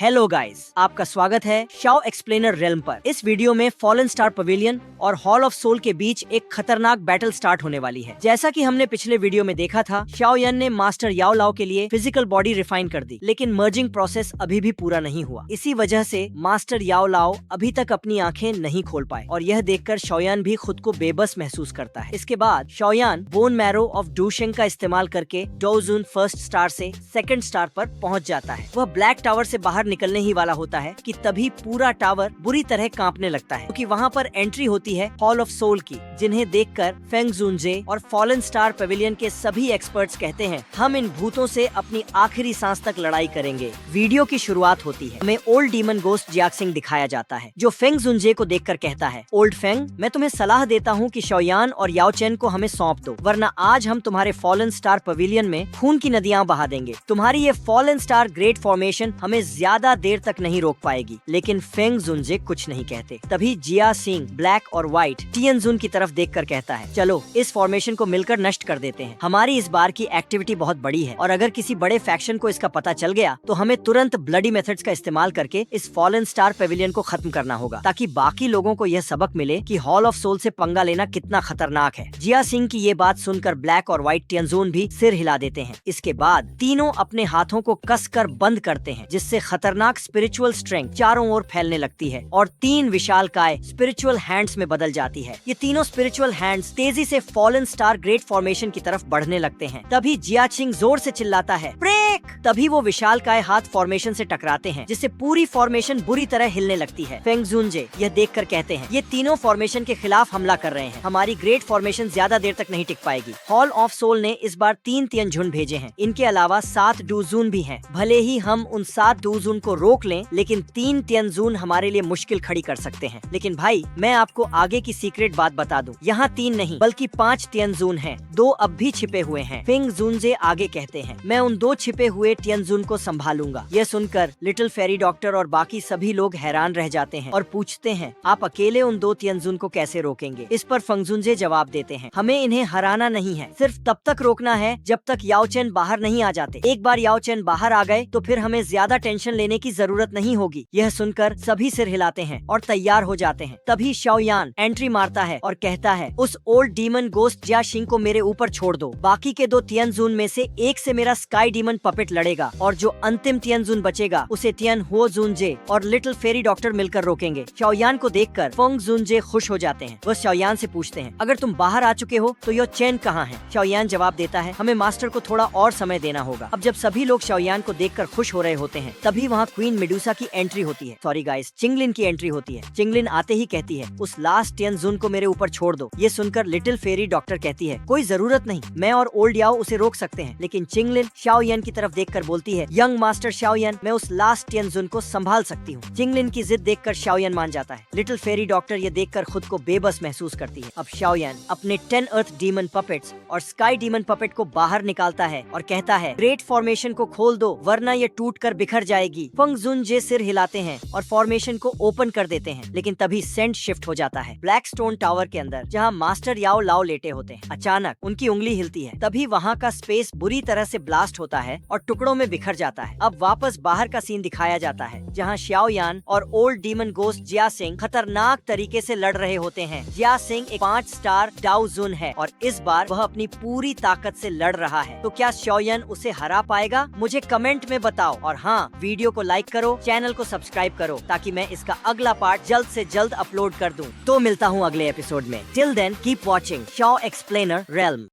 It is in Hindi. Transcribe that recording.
हेलो गाइस, आपका स्वागत है शाओ एक्सप्लेनर रेल्म पर। इस वीडियो में फॉलन स्टार पवेलियन और हॉल ऑफ सोल के बीच एक खतरनाक बैटल स्टार्ट होने वाली है। जैसा कि हमने पिछले वीडियो में देखा था, शाओ यन ने मास्टर याओ लाओ के लिए फिजिकल बॉडी रिफाइन कर दी, लेकिन मर्जिंग प्रोसेस अभी भी पूरा नहीं हुआ। इसी वजह से मास्टर याओ लाओ अभी तक अपनी आंखें नहीं खोल पाए और यह देखकर शाओयान भी खुद को बेबस महसूस करता है। इसके बाद शाओयान बोन मैरो ऑफ डूशेंग का इस्तेमाल करके डोजुन फर्स्ट स्टार से सेकंड स्टार पर पहुंच जाता है। वह ब्लैक टावर से बाहर निकलने ही वाला होता है कि तभी पूरा टावर बुरी तरह कांपने लगता है, क्योंकि वहाँ पर एंट्री होती है हॉल ऑफ सोल की, जिन्हें देखकर फेंग जुनजे और फॉलन स्टार पवेलियन के सभी एक्सपर्ट्स कहते हैं, हम इन भूतों से अपनी आखिरी सांस तक लड़ाई करेंगे। वीडियो की शुरुआत होती है, हमें ओल्ड डीमन गोस्ट जियाक्सिंग दिखाया जाता है, जो फेंग जुनजे को देखकर कहता है, ओल्ड फेंग, मैं तुम्हें सलाह देता हूँ कि शाओयान और याओ चेन को हमें सौंप दो, वरना आज हम तुम्हारे फॉलन स्टार पवेलियन में खून की नदियाँ बहा देंगे। तुम्हारी ये फॉलन स्टार ग्रेट फॉर्मेशन हमें ज्यादा देर तक नहीं रोक पाएगी। लेकिन फेंग जुनजे कुछ नहीं कहते। तभी जिया सिंह ब्लैक और व्हाइट टियनजुन की तरफ देखकर कहता है, चलो इस फॉर्मेशन को मिलकर नष्ट कर देते हैं। हमारी इस बार की एक्टिविटी बहुत बड़ी है और अगर किसी बड़े फैक्शन को इसका पता चल गया तो हमें तुरंत ब्लडी मेथड्स का इस्तेमाल करके इस फॉलन स्टार पवेलियन को खत्म करना होगा, ताकि बाकी लोगों को यह सबक मिले कि हॉल ऑफ सोल से पंगा लेना कितना खतरनाक है। जिया सिंह की ये बात सुनकर ब्लैक और व्हाइट टियनजुन भी सिर हिला देते हैं। इसके बाद तीनों अपने हाथों को कसकर बंद करते हैं, जिससे खतरनाक स्पिरिचुअल स्ट्रेंथ चारों ओर फैलने लगती है और तीन विशालकाय स्पिरिचुअल हैंड्स में बदल जाती है। ये तीनों स्पिरिचुअल हैंड्स तेजी से फॉलन स्टार ग्रेट फॉर्मेशन की तरफ बढ़ने लगते हैं। तभी जियाचिंग जोर से चिल्लाता है, ब्रेक! तभी वो विशालकाय हाथ फॉर्मेशन से टकराते हैं, जिससे पूरी फॉर्मेशन बुरी तरह हिलने लगती है। फेंग जुनजे यह देखकर कहते हैं, ये तीनों फॉर्मेशन के खिलाफ हमला कर रहे हैं, हमारी ग्रेट फॉर्मेशन ज्यादा देर तक नहीं टिक पाएगी। हॉल ऑफ सोल ने इस बार 3 तियनझुन भेजे हैं, इनके अलावा 7 डूजून भी हैं। भले ही हम उन 7 डूजून को रोक लें, लेकिन 3 तियनजुन हमारे लिए मुश्किल खड़ी कर सकते हैं। लेकिन भाई, मैं आपको आगे की सीक्रेट बात बता दूं, यहाँ 3 नहीं बल्कि 5 तियनजुन हैं, 2 अब भी छिपे हुए हैं। फेंग जुनजे आगे कहते हैं, मैं उन 2 छिपे हुए तियनजुन को संभालूंगा। यह सुनकर लिटिल फेरी डॉक्टर और बाकी सभी लोग हैरान रह जाते हैं और पूछते हैं, आप अकेले उन 2 तियनजुन को कैसे रोकेंगे? इस पर फेंग जुनजे जवाब देते हैं, हमें इन्हें हराना नहीं है, सिर्फ तब तक रोकना है जब तक याओ चेन बाहर नहीं आ जाते। एक बार याओ चेन बाहर आ गए तो फिर हमें ज्यादा टेंशन लेने की जरूरत नहीं होगी। यह सुनकर सभी सिर हिलाते हैं और तैयार हो जाते हैं। तभी शाओयान एंट्री मारता है और कहता है, उस ओल्ड डीमन गोस्ट जिया शिंग को मेरे ऊपर छोड़ दो। बाकी के 2 तियनजुन में से एक से मेरा स्काई डीमन पपेट लड़ेगा और जो अंतिम तियनजुन बचेगा उसे तियन हो जुनजे और लिटिल फेरी डॉक्टर मिलकर रोकेंगे। शाओयान को देखकर फेंग जुनजे खुश हो जाते हैं। वह शाओयान से पूछते हैं, अगर तुम बाहर आ चुके हो तो यो चेन कहाँ है? शाओयान जवाब देता है, हमें मास्टर को थोड़ा और समय देना होगा। अब जब सभी लोग शाओयान को देखकर खुश हो रहे होते हैं, तभी वहाँ क्वीन मेडुसा की एंट्री होती है। सॉरी गाइस, चिंगलिन की एंट्री होती है। चिंगलिन आते ही कहती है, उस लास्ट तियनजुन को मेरे ऊपर छोड़ दो। ये सुनकर लिटिल फेरी डॉक्टर कहती है, कोई जरूरत नहीं, मैं और ओल्ड याओ उसे रोक सकते हैं। लेकिन चिंगलिन शाओयान की तरफ देखकर बोलती है, यंग मास्टर शाओयान, मैं उस लास्ट तियनजुन को संभाल सकती हूँ। चिंगलिन की जिद देखकर शाओयान मान जाता है। लिटिल फेरी डॉक्टर ये देखकर खुद को बेबस महसूस करती है। अब शाओयान अपने 10 अर्थ डीमन पपेट्स और स्काई डीमन पपेट को बाहर निकालता है और कहता है, ग्रेट फॉर्मेशन को खोल दो, वरना ये टूटकर बिखर जाएगी। फेंग जुनजे सिर हिलाते हैं और फॉर्मेशन को ओपन कर देते हैं, लेकिन तभी सेंट शिफ्ट हो जाता है। ब्लैक स्टोन टावर के अंदर, जहाँ मास्टर याओ लाओ लेटे होते हैं, अचानक उनकी उंगली हिलती है। तभी वहाँ का स्पेस बुरी तरह से ब्लास्ट होता है और टुकड़ों में बिखर जाता है। अब वापस बाहर का सीन दिखाया जाता है, जहाँ शाओयान और ओल्ड डीमन गोस्ट जिया सिंह खतरनाक तरीके से लड़ रहे होते हैं। जिया सिंह एक 5 स्टार डाउजुन है और इस बार वह अपनी पूरी ताकत से लड़ रहा है। तो क्या शाओयान उसे हरा पाएगा? मुझे कमेंट में बताओ और हाँ, वीडियो को लाइक करो, चैनल को सब्सक्राइब करो, ताकि मैं इसका अगला पार्ट जल्द से जल्द अपलोड कर दूं। तो मिलता हूँ अगले एपिसोड में। Till then keep watching Shao explainer realm.